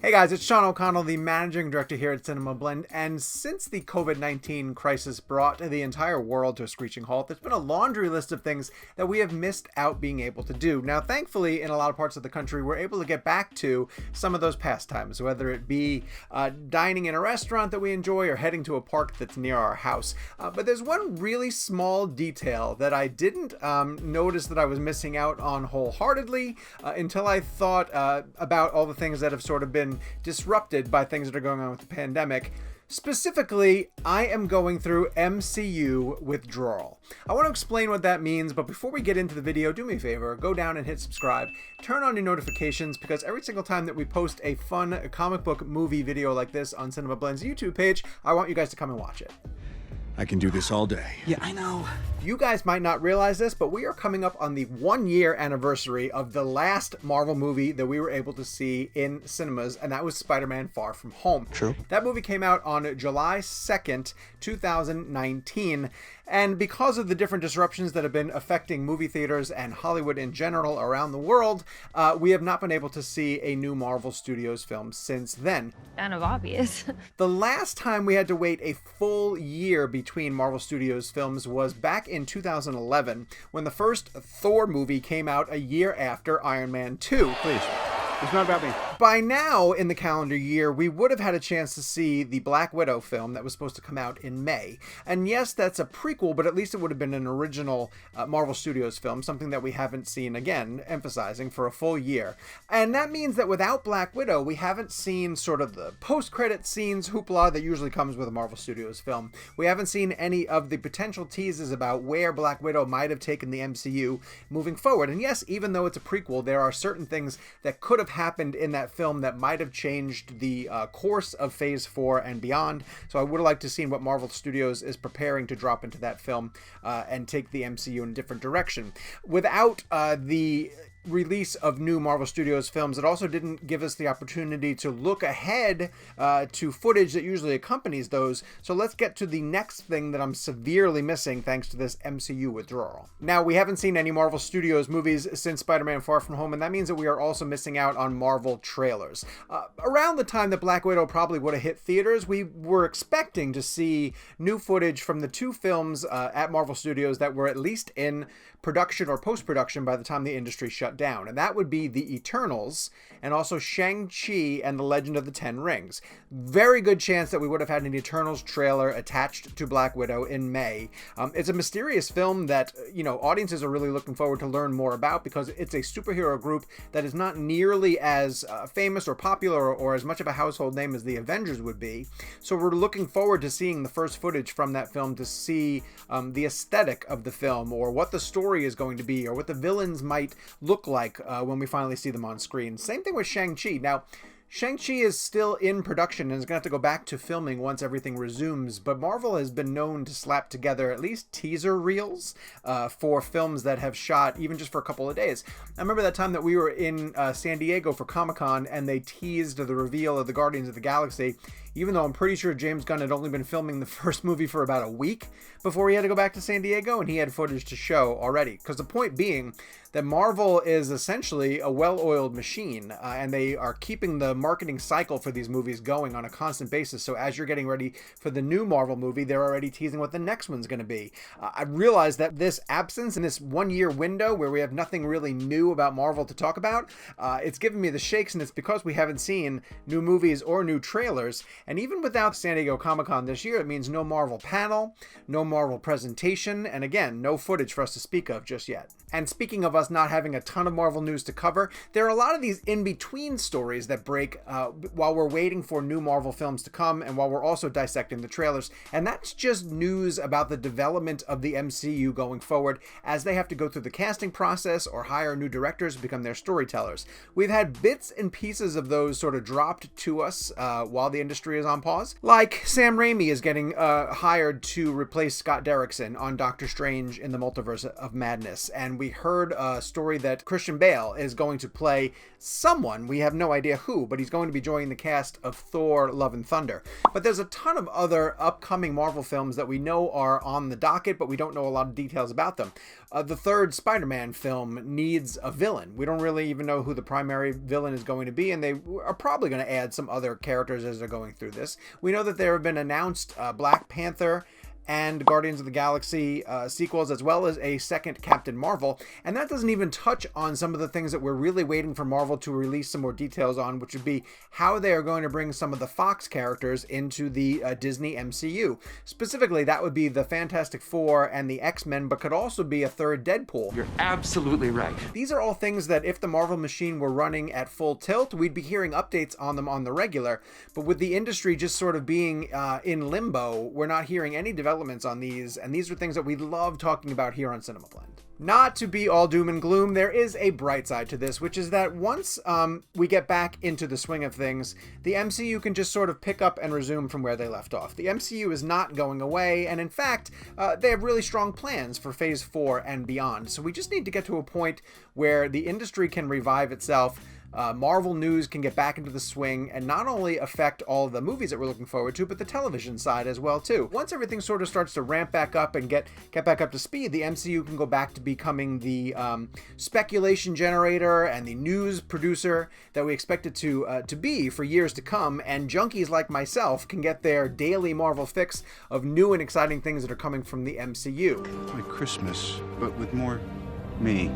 Hey guys, it's Sean O'Connell, the Managing Director here at CinemaBlend, and since the COVID-19 crisis brought the entire world to a screeching halt, there's been a laundry list of things that we have missed out being able to do. Now, thankfully, in a lot of parts of the country, we're able to get back to some of those pastimes, whether it be dining in a restaurant that we enjoy or heading to a park that's near our house. But there's one really small detail that I didn't notice that I was missing out on wholeheartedly until I thought about all the things that have sort of been disrupted by things that are going on with the pandemic. Specifically, I am going through MCU Withdrawal. I want to explain what that means, but before we get into the video, do me a favor, go down and hit subscribe, turn on your notifications, because every single time that we post a fun comic book movie video like this on CinemaBlend's YouTube page, I want you guys to come and watch it. I can do this all day. Yeah, I know. You guys might not realize this, but we are coming up on the 1-year anniversary of the last Marvel movie that we were able to see in cinemas, and that was Spider-Man Far From Home. True. That movie came out on July 2nd, 2019, and because of the different disruptions that have been affecting movie theaters and Hollywood in general around the world, we have not been able to see a new Marvel Studios film since then. Kind of obvious. The last time we had to wait a full year between Marvel Studios films was back in 2011, when the first Thor movie came out a year after Iron Man 2. Please. It's not about me. By now, in the calendar year, we would have had a chance to see the Black Widow film that was supposed to come out in May. And yes, that's a prequel, but at least it would have been an original Marvel Studios film, something that we haven't seen, again, emphasizing, for a full year. And that means that without Black Widow, we haven't seen sort of the post-credit scenes hoopla that usually comes with a Marvel Studios film. We haven't seen any of the potential teases about where Black Widow might have taken the MCU moving forward. And yes, even though it's a prequel, there are certain things that could have happened in that film that might have changed the course of Phase 4 and beyond. So I would have liked to see what Marvel Studios is preparing to drop into that film and take the MCU in a different direction. Without the release of new Marvel Studios films, it also didn't give us the opportunity to look ahead to footage that usually accompanies those. So let's get to the next thing that I'm severely missing thanks to this MCU withdrawal. Now, we haven't seen any Marvel Studios movies since Spider-Man Far From Home, and that means that we are also missing out on Marvel trailers. Around the time that Black Widow probably would have hit theaters, we were expecting to see new footage from the two films at Marvel Studios that were at least in production or post-production by the time the industry shut down, and that would be the Eternals and also Shang-Chi and the Legend of the Ten Rings. Very good chance that we would have had an Eternals trailer attached to Black Widow in May. It's a mysterious film that, audiences are really looking forward to learn more about, because it's a superhero group that is not nearly as famous or popular or as much of a household name as the Avengers would be. So we're looking forward to seeing the first footage from that film to see the aesthetic of the film, or what the story is going to be, or what the villains might look like when we finally see them on screen. Same thing with Shang-Chi. Now, Shang-Chi is still in production and is going to have to go back to filming once everything resumes, but Marvel has been known to slap together at least teaser reels for films that have shot even just for a couple of days. I remember that time that we were in San Diego for Comic-Con and they teased the reveal of the Guardians of the Galaxy, even though I'm pretty sure James Gunn had only been filming the first movie for about a week before he had to go back to San Diego, and he had footage to show already. Because the point being that Marvel is essentially a well-oiled machine, and they are keeping the marketing cycle for these movies going on a constant basis. So as you're getting ready for the new Marvel movie, they're already teasing what the next one's going to be. I realize that this absence in this 1-year window where we have nothing really new about Marvel to talk about, it's giving me the shakes, and it's because we haven't seen new movies or new trailers. And even without San Diego Comic-Con this year, it means no Marvel panel, no Marvel presentation, and again, no footage for us to speak of just yet. And speaking of us not having a ton of Marvel news to cover, there are a lot of these in-between stories that break while we're waiting for new Marvel films to come and while we're also dissecting the trailers. And that's just news about the development of the MCU going forward as they have to go through the casting process or hire new directors to become their storytellers. We've had bits and pieces of those sort of dropped to us while the industry industry is on pause. Like Sam Raimi is getting hired to replace Scott Derrickson on Doctor Strange in the Multiverse of Madness, and we heard a story that Christian Bale is going to play someone, we have no idea who, but he's going to be joining the cast of Thor: Love and Thunder. But there's a ton of other upcoming Marvel films that we know are on the docket, but we don't know a lot of details about them. The third Spider-Man film needs a villain. We don't really even know who the primary villain is going to be, and they are probably going to add some other characters as they're going through this. We know that there have been announced Black Panther and Guardians of the Galaxy sequels, as well as a second Captain Marvel. And that doesn't even touch on some of the things that we're really waiting for Marvel to release some more details on, which would be how they are going to bring some of the Fox characters into the Disney MCU. Specifically, that would be the Fantastic Four and the X-Men, but could also be a third Deadpool. You're absolutely right. These are all things that if the Marvel machine were running at full tilt, we'd be hearing updates on them on the regular. But with the industry just sort of being in limbo, we're not hearing any developments on these, and these are things that we love talking about here on CinemaBlend. Not to be all doom and gloom, there is a bright side to this, which is that once we get back into the swing of things, the MCU can just sort of pick up and resume from where they left off. The MCU is not going away, and in fact, they have really strong plans for Phase 4 and beyond. So we just need to get to a point where the industry can revive itself, Marvel news can get back into the swing and not only affect all of the movies that we're looking forward to, but the television side as well too. Once everything sort of starts to ramp back up and get back up to speed, the MCU can go back to becoming the speculation generator and the news producer that we expect it to be for years to come, and junkies like myself can get their daily Marvel fix of new and exciting things that are coming from the MCU. Like Christmas, but with more me.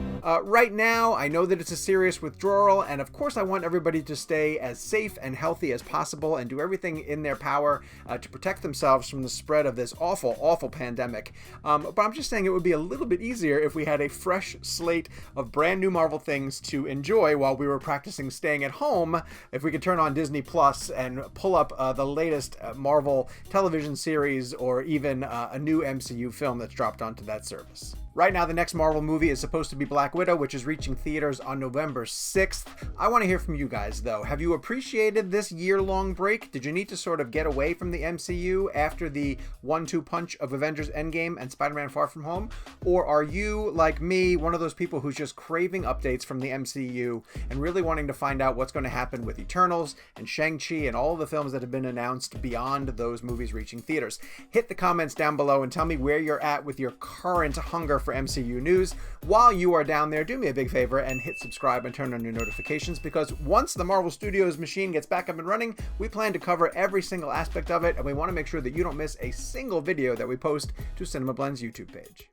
Right now, I know that it's a serious withdrawal, and of course I want everybody to stay as safe and healthy as possible and do everything in their power to protect themselves from the spread of this awful, awful pandemic. But I'm just saying it would be a little bit easier if we had a fresh slate of brand new Marvel things to enjoy while we were practicing staying at home. If we could turn on Disney Plus and pull up the latest Marvel television series or even a new MCU film that's dropped onto that service. Right now, the next Marvel movie is supposed to be Black Widow, which is reaching theaters on November 6th. I want to hear from you guys, though. Have you appreciated this year-long break? Did you need to sort of get away from the MCU after the 1-2 punch of Avengers Endgame and Spider-Man Far From Home? Or are you, like me, one of those people who's just craving updates from the MCU and really wanting to find out what's going to happen with Eternals and Shang-Chi and all of the films that have been announced beyond those movies reaching theaters? Hit the comments down below and tell me where you're at with your current hunger for MCU news. While you are down there, do me a big favor and hit subscribe and turn on your notifications, because once the Marvel Studios machine gets back up and running, we plan to cover every single aspect of it, and we want to make sure that you don't miss a single video that we post to CinemaBlend's YouTube page.